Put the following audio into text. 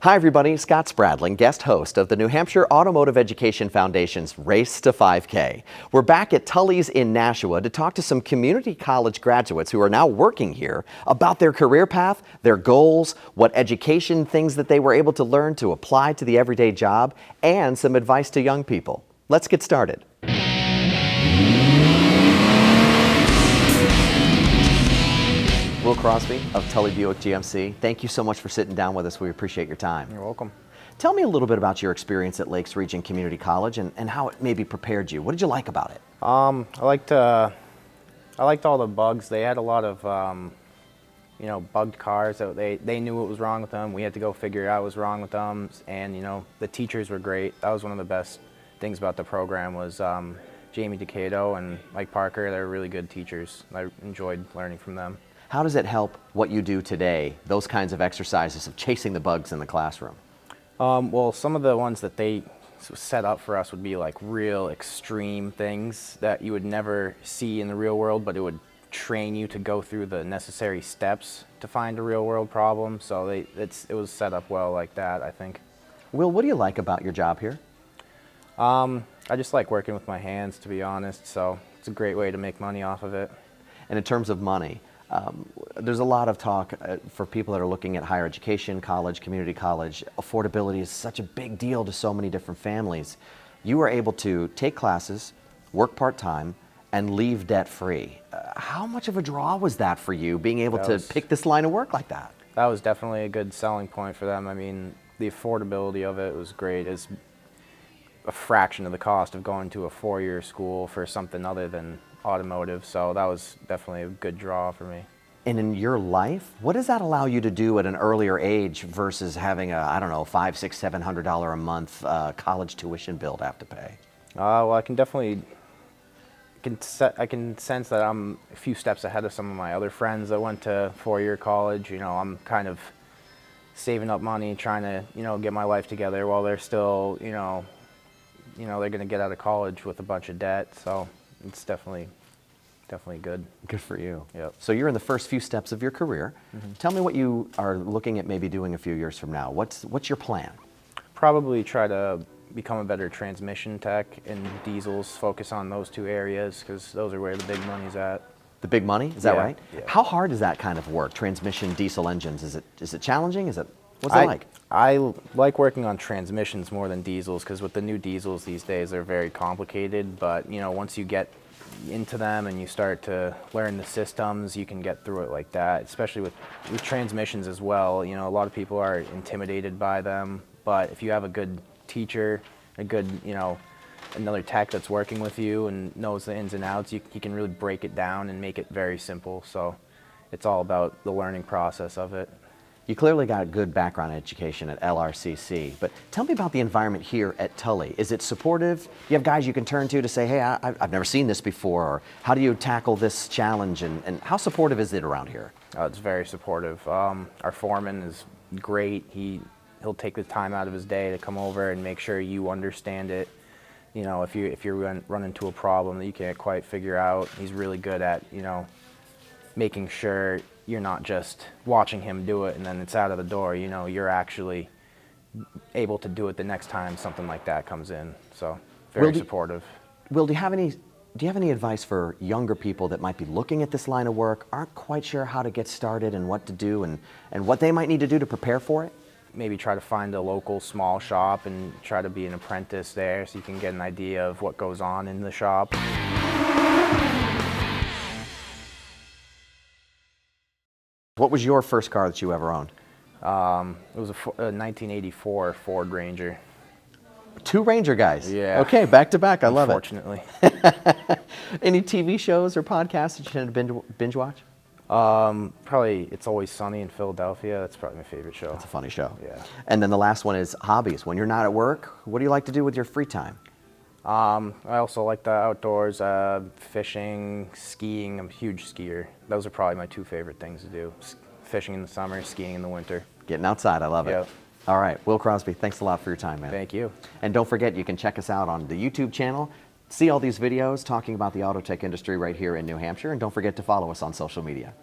Hi everybody, Scott Spradling, guest host of the New Hampshire Automotive Education Foundation's Race to 5K. We're back at Tulley's in Nashua to talk to some community college graduates who are now working here about their career path, their goals, what education things that they were able to learn to apply to the everyday job, and some advice to young people. Let's get started. Will Crosby of Tulley Buick GMC, thank you so much for sitting down with us. We appreciate your time. You're welcome. Tell me a little bit about your experience at Lakes Region Community College and how it maybe prepared you. What did you like about it? I liked all the bugs. They had a lot of bugged cars. So they knew what was wrong with them. We had to go figure out what was wrong with them, and the teachers were great. That was one of the best things about the program was Jamie Decato and Mike Parker. They were really good teachers. I enjoyed learning from them. How does it help what you do today, those kinds of exercises of chasing the bugs in the classroom? Well, some of the ones that they set up for us would be like real extreme things that you would never see in the real world, but it would train you to go through the necessary steps to find a real world problem. So it was set up well like that, I think. Will, what do you like about your job here? I just like working with my hands, to be honest, so it's a great way to make money off of it. And in terms of money, there's a lot of talk for people that are looking at higher education, college, community college. Affordability is such a big deal to so many different families. You were able to take classes, work part-time, and leave debt-free. How much of a draw was that for you, being able to pick this line of work like that? That was definitely a good selling point for them. I mean, the affordability of it was great. It's a fraction of the cost of going to a four-year school for something other than automotive, so that was definitely a good draw for me. And in your life, what does that allow you to do at an earlier age versus having a, I don't know, $500, $600, $700 a month college tuition bill to have to pay? Well, I can definitely, I can sense that I'm a few steps ahead of some of my other friends that went to four-year college. I'm kind of saving up money, trying to, get my life together while they're still, they're going to get out of college with a bunch of debt. So it's definitely good. Good for you. Yep. So you're in the first few steps of your career. Mm-hmm. Tell me what you are looking at maybe doing a few years from now. What's your plan? Probably try to become a better transmission tech in diesels, focus on those two areas because those are where the big money's at. The big money? Is that right? Yeah. How hard is that kind of work, transmission, diesel engines? Is it challenging? What's it like? I like working on transmissions more than diesels because with the new diesels these days they're very complicated, but once you get into them and you start to learn the systems, you can get through it like that, especially with transmissions as well. A lot of people are intimidated by them, but if you have a good teacher, a good, another tech that's working with you and knows the ins and outs, you can really break it down and make it very simple. So it's all about the learning process of it. You clearly got a good background education at LRCC, but tell me about the environment here at Tulley. Is it supportive? You have guys you can turn to say, hey, I've never seen this before, or how do you tackle this challenge, and how supportive is it around here? It's very supportive. Our foreman is great. He'll take the time out of his day to come over and make sure you understand it. If you run into a problem that you can't quite figure out, he's really good at, making sure you're not just watching him do it and then it's out of the door. You're actually able to do it the next time something like that comes in. So very supportive. Will, do you have any advice for younger people that might be looking at this line of work, aren't quite sure how to get started and what to do and what they might need to do to prepare for it? Maybe try to find a local small shop and try to be an apprentice there so you can get an idea of what goes on in the shop. What was your first car that you ever owned? It was a 1984 Ford Ranger. Two Ranger guys? Yeah. Okay, back to back. I love it. Unfortunately. Any TV shows or podcasts that you tend to binge watch? Probably It's Always Sunny in Philadelphia. That's probably my favorite show. It's a funny show. Yeah. And then the last one is hobbies. When you're not at work, what do you like to do with your free time? I also like the outdoors, fishing, skiing. I'm a huge skier. Those are probably my two favorite things to do. Fishing in the summer, skiing in the winter. Getting outside, I love it. Yep. All right, Will Crosby, thanks a lot for your time, man. Thank you. And don't forget, you can check us out on the YouTube channel, see all these videos talking about the auto tech industry right here in New Hampshire, and don't forget to follow us on social media.